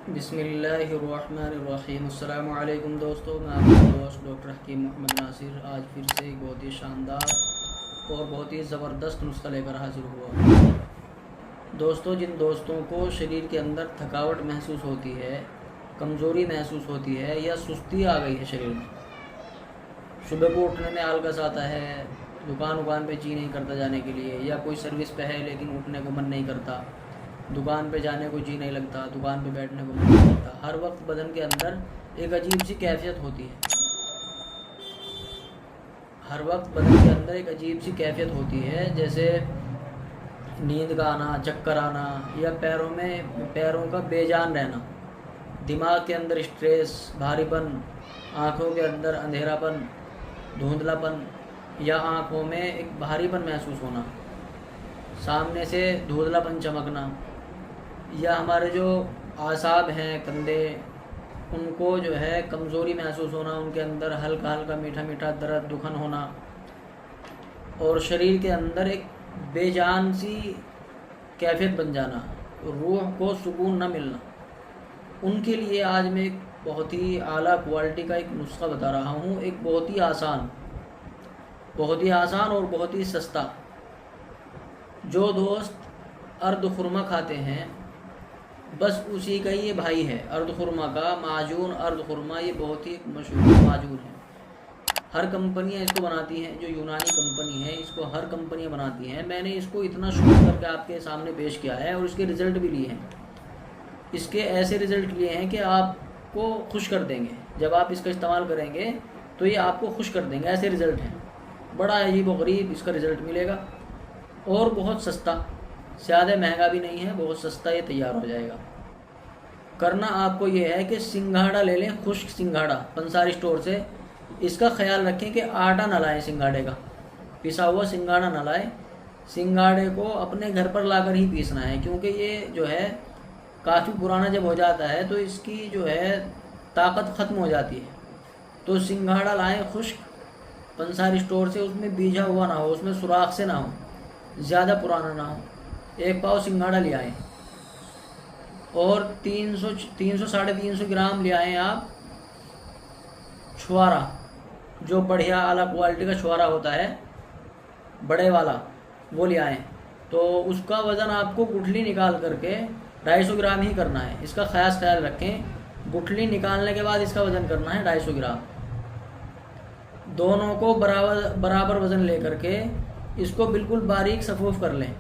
बिस्मिल्लाहिर्रहमानिर्रहीम। अस्सलामु अलैकुम दोस्तों, मैं आपका दोस्त डॉक्टर हकीम मोहम्मद नासिर आज फिर से एक बहुत ही शानदार और बहुत ही ज़बरदस्त नुस्खा लेकर हाजिर हुआ। दोस्तों, जिन दोस्तों को शरीर के अंदर थकावट महसूस होती है, कमज़ोरी महसूस होती है या सुस्ती आ गई है शरीर में, सुबह को उठने में आलस आता है, दुकान पे जी नहीं करता जाने के लिए, या कोई सर्विस पे है लेकिन उठने को मन नहीं करता, दुकान पे जाने को जी नहीं लगता, दुकान पे बैठने को मन नहीं लगता, हर वक्त बदन के अंदर एक अजीब सी कैफियत होती है। हर वक्त बदन के अंदर एक अजीब सी कैफियत होती है, जैसे नींद का आना, चक्कर आना, या पैरों का बेजान रहना, दिमाग के अंदर स्ट्रेस, भारीपन, आँखों के अंदर अंधेरापन, धुंधलापन, या आँखों में एक भारीपन महसूस होना, सामने से धुंधलापन चमकना, या हमारे जो आसाब हैं कंधे, उनको जो है कमज़ोरी महसूस होना, उनके अंदर हल्का हल्का मीठा मीठा दर्द दुखन होना, और शरीर के अंदर एक बेजान सी कैफियत बन जाना, रूह को सुकून न मिलना, उनके लिए आज मैं एक बहुत ही आला क्वालिटी का एक नुस्खा बता रहा हूँ। एक बहुत ही आसान और बहुत ही सस्ता। जो दोस्त अर्द खुरमा खाते हैं, बस उसी का ये भाई है। अर्द खुरमा का माजून, अर्द खुरमा ये बहुत ही मशहूर माजून है। हर कंपनियां इसको बनाती हैं, जो यूनानी कंपनी है इसको हर कंपनियां बनाती हैं। मैंने इसको इतना शौक करके आपके सामने पेश किया है और इसके रिज़ल्ट भी लिए हैं। इसके ऐसे रिज़ल्ट लिए हैं कि आपको खुश कर देंगे। जब आप इसका इस्तेमाल करेंगे तो ये आपको खुश कर देंगे, ऐसे रिज़ल्ट हैं। बड़ा अजीब व गरीब इसका रिज़ल्ट मिलेगा और बहुत सस्ता, ज़्यादा महंगा भी नहीं है, बहुत सस्ता ये तैयार हो जाएगा। करना आपको ये है कि सिंघाड़ा ले लें, खुश्क सिंघाड़ा पंसारी स्टोर से। इसका ख्याल रखें कि आटा ना लाएं, सिंघाड़े का पिसा हुआ सिंघाड़ा ना लाएं। सिंघाड़े को अपने घर पर लाकर ही पीसना है, क्योंकि ये जो है काफ़ी पुराना जब हो जाता है तो इसकी जो है ताकत ख़त्म हो जाती है। तो सिंघाड़ा लाएं खुश्क पंसारी स्टोर से, उसमें बीजा हुआ ना हो, उसमें सुराख से ना हो, ज़्यादा पुराना ना हो। 1 पाव सिंघाड़ा ले आएँ और 300-350 ग्राम ले आएँ आप छुआरा, जो बढ़िया आला क्वालिटी का छुआरा होता है, बड़े वाला, वो ले आएँ। तो उसका वज़न आपको गुठली निकाल करके 250 ग्राम ही करना है। इसका ख्याल रखें, गुठली निकालने के बाद इसका वज़न करना है 250 ग्राम। दोनों को बराबर वज़न ले करके इसको बिल्कुल बारीक सफ़ूफ़ कर लें,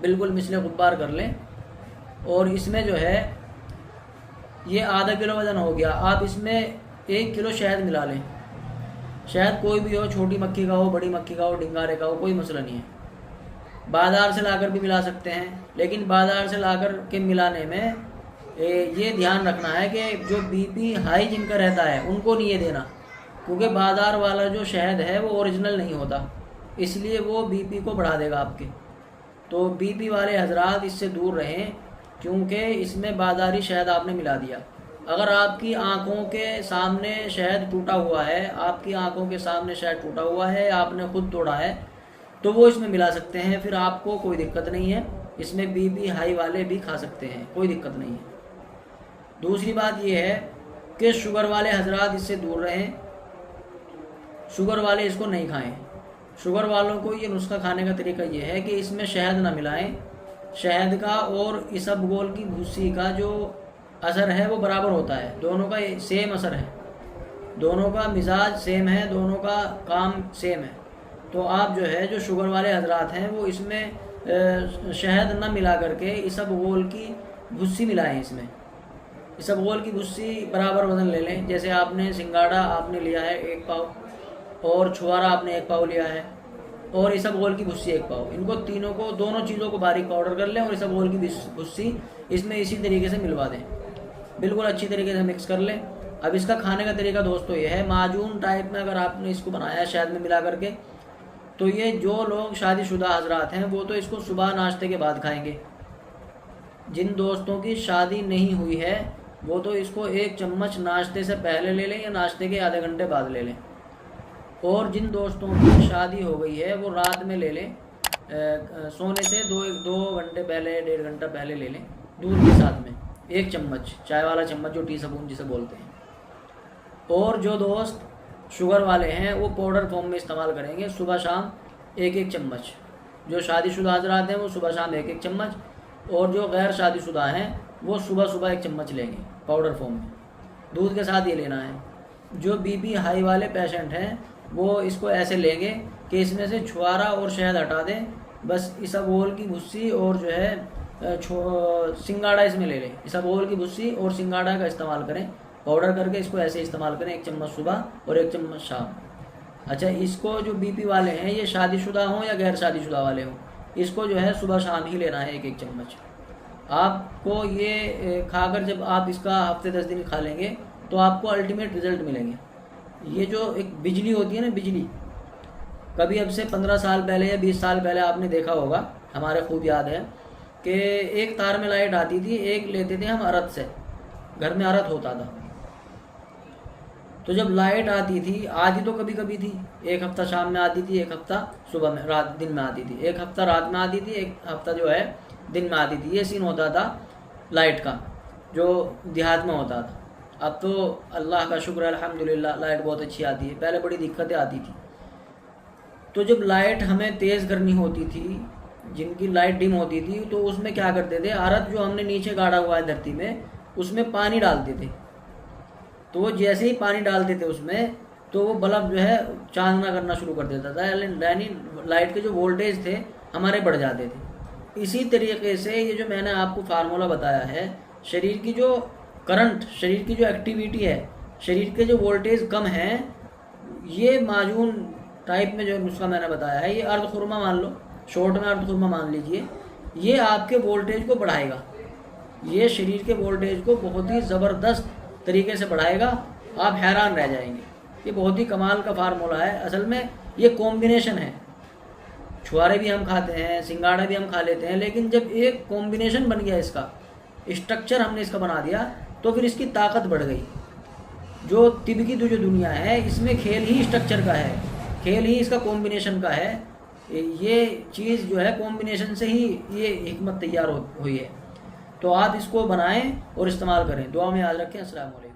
बिल्कुल मिसले गुब्बार कर लें। और इसमें जो है ये आधा किलो वज़न हो गया। आप इसमें 1 किलो शहद मिला लें। शहद कोई भी हो, छोटी मक्खी का हो, बड़ी मक्खी का हो, डिंगारे का हो, कोई मसला नहीं है। बाज़ार से लाकर भी मिला सकते हैं, लेकिन बाज़ार से लाकर के मिलाने में ये ध्यान रखना है कि जो बीपी हाई जिनका रहता है उनको नहीं ये देना, क्योंकि बाज़ार वाला जो शहद है वो ओरिजिनल नहीं होता, इसलिए वो बीपी को बढ़ा देगा आपके। तो बीपी वाले हजरात इससे दूर रहें, क्योंकि इसमें बाज़ारी शहद आपने मिला दिया। अगर आपकी आँखों के सामने शहद टूटा हुआ है, आपकी आँखों के सामने शहद टूटा हुआ है, आपने खुद तोड़ा है, तो वो इसमें मिला सकते हैं, फिर आपको कोई दिक्कत नहीं है। इसमें बीपी हाई वाले भी खा सकते हैं, कोई दिक्कत नहीं है। दूसरी बात यह है कि शुगर वाले हजरात इससे दूर रहें, शुगर वाले इसको नहीं खाएं। शुगर वालों को ये नुस्खा खाने का तरीका ये है कि इसमें शहद ना मिलाएं। शहद का और इसबगोल की भूसी का जो असर है वो बराबर होता है, दोनों का सेम असर है, दोनों का मिजाज सेम है, दोनों का काम सेम है। तो आप जो है, जो शुगर वाले हजरात हैं, वो इसमें शहद न मिला करके इसबगोल की भूसी मिलाएं। इसमें इसबगोल की भूसी बराबर वज़न ले लें। जैसे आपने सिंघाड़ा आपने लिया है 1 पाव, और छुआरा आपने 1 पाव लिया है, और इसबगोल की भुस्सी 1 पाव। इनको तीनों को, दोनों चीज़ों को बारीक पाउडर कर लें और इसबगोल की भुस्सी इसमें इसी तरीके से मिलवा दें, बिल्कुल अच्छी तरीके से मिक्स कर लें। अब इसका खाने का तरीका दोस्तों ये है, माजून टाइप में अगर आपने इसको बनाया शहद में मिला करके, तो ये जो लोग शादीशुदा हजरात हैं वो तो इसको सुबह नाश्ते के बाद खाएंगे। जिन दोस्तों की शादी नहीं हुई है वो तो इसको 1 चम्मच नाश्ते से पहले ले लें या नाश्ते के आधे घंटे बाद ले लें। और जिन दोस्तों की शादी हो गई है वो रात में ले लें, सोने से 2 घंटे पहले, 1.5 घंटा पहले ले लें दूध के साथ में। 1 चम्मच, चाय वाला चम्मच जो टी स्पून जिसे बोलते हैं। और जो दोस्त शुगर वाले हैं वो पाउडर फॉर्म में इस्तेमाल करेंगे, सुबह शाम 1-1 चम्मच। जो शादीशुदा हजरात हैं वो सुबह शाम 1-1 चम्मच, और जो गैर शादीशुदा हैं वो सुबह सुबह 1 चम्मच लेंगे पाउडर फॉर्म में। दूध के साथ ये लेना है। जो बीपी हाई वाले पेशेंट हैं वो इसको ऐसे लेंगे कि इसमें से छुआरा और शहद हटा दें, बस इसबगोल की भुस्सी और जो है सिंगाड़ा इसमें ले लें। इसबगोल की भुस्सी और सिंगाड़ा का इस्तेमाल करें, पाउडर करके इसको ऐसे इस्तेमाल करें, 1 चम्मच सुबह और 1 चम्मच शाम। अच्छा, इसको जो बीपी वाले हैं ये शादीशुदा हों या गैर शादीशुदा वाले हों, इसको जो है सुबह शाम ही लेना है 1-1 चम्मच। आपको ये खाकर जब आप इसका हफ्ते 10 दिन खा लेंगे तो आपको अल्टीमेट रिजल्ट मिलेंगे। ये जो एक बिजली होती है ना, बिजली, कभी अब से 15 साल पहले या 20 साल पहले आपने देखा होगा, हमारे खूब याद है कि एक तार में लाइट आती थी, एक लेते थे हम अरत से, घर में अरत होता था। तो जब लाइट आती थी, आधी तो कभी कभी थी, 1 हफ्ता शाम में आती थी, 1 हफ्ता सुबह में, रात दिन में आती थी, 1 हफ्ता रात में आती थी, 1 हफ्ता जो है दिन में आती थी। ये सीन होता था लाइट का, जो देहात में होता था। अब तो अल्लाह का शुक्र है, अल्हम्दुलिल्लाह, लाइट बहुत अच्छी आती है। पहले बड़ी दिक्कतें आती थी। तो जब लाइट हमें तेज़ करनी होती थी, जिनकी लाइट डिम होती थी, तो उसमें क्या करते थे, अरत जो हमने नीचे गाड़ा हुआ है धरती में, उसमें पानी डालते थे। तो वो जैसे ही पानी डालते थे उसमें, तो वो बल्ब जो है चांदना करना शुरू कर देता था, यानी लाइट के जो वोल्टेज थे हमारे बढ़ जाते थे। इसी तरीके से ये जो मैंने आपको फार्मूला बताया है, शरीर की जो करंट, शरीर की जो एक्टिविटी है, शरीर के जो वोल्टेज कम हैं, ये माजून टाइप में जो नुस्खा मैंने बताया है, ये अर्धखुरमा मान लो, शॉर्ट में अर्धखुरमा मान लीजिए, ये आपके वोल्टेज को बढ़ाएगा। ये शरीर के वोल्टेज को बहुत ही ज़बरदस्त तरीके से बढ़ाएगा, आप हैरान रह जाएंगे। ये बहुत ही कमाल का फार्मूला है। असल में ये कॉम्बिनेशन है, छुआरे भी हम खाते हैं, सिंगाड़ा भी हम खा लेते हैं, लेकिन जब एक कॉम्बिनेशन बन गया, इसका स्ट्रक्चर हमने इसका बना दिया, तो फिर इसकी ताकत बढ़ गई। जो तिब की जो दुनिया है, इसमें खेल ही स्ट्रक्चर का है, खेल ही इसका कॉम्बिनेशन का है। ये चीज़ जो है कॉम्बिनेशन से ही ये हिकमत तैयार हुई है। तो आप इसको बनाएं और इस्तेमाल करें। दुआ में याद रखें। अस्सलाम वालेकुम।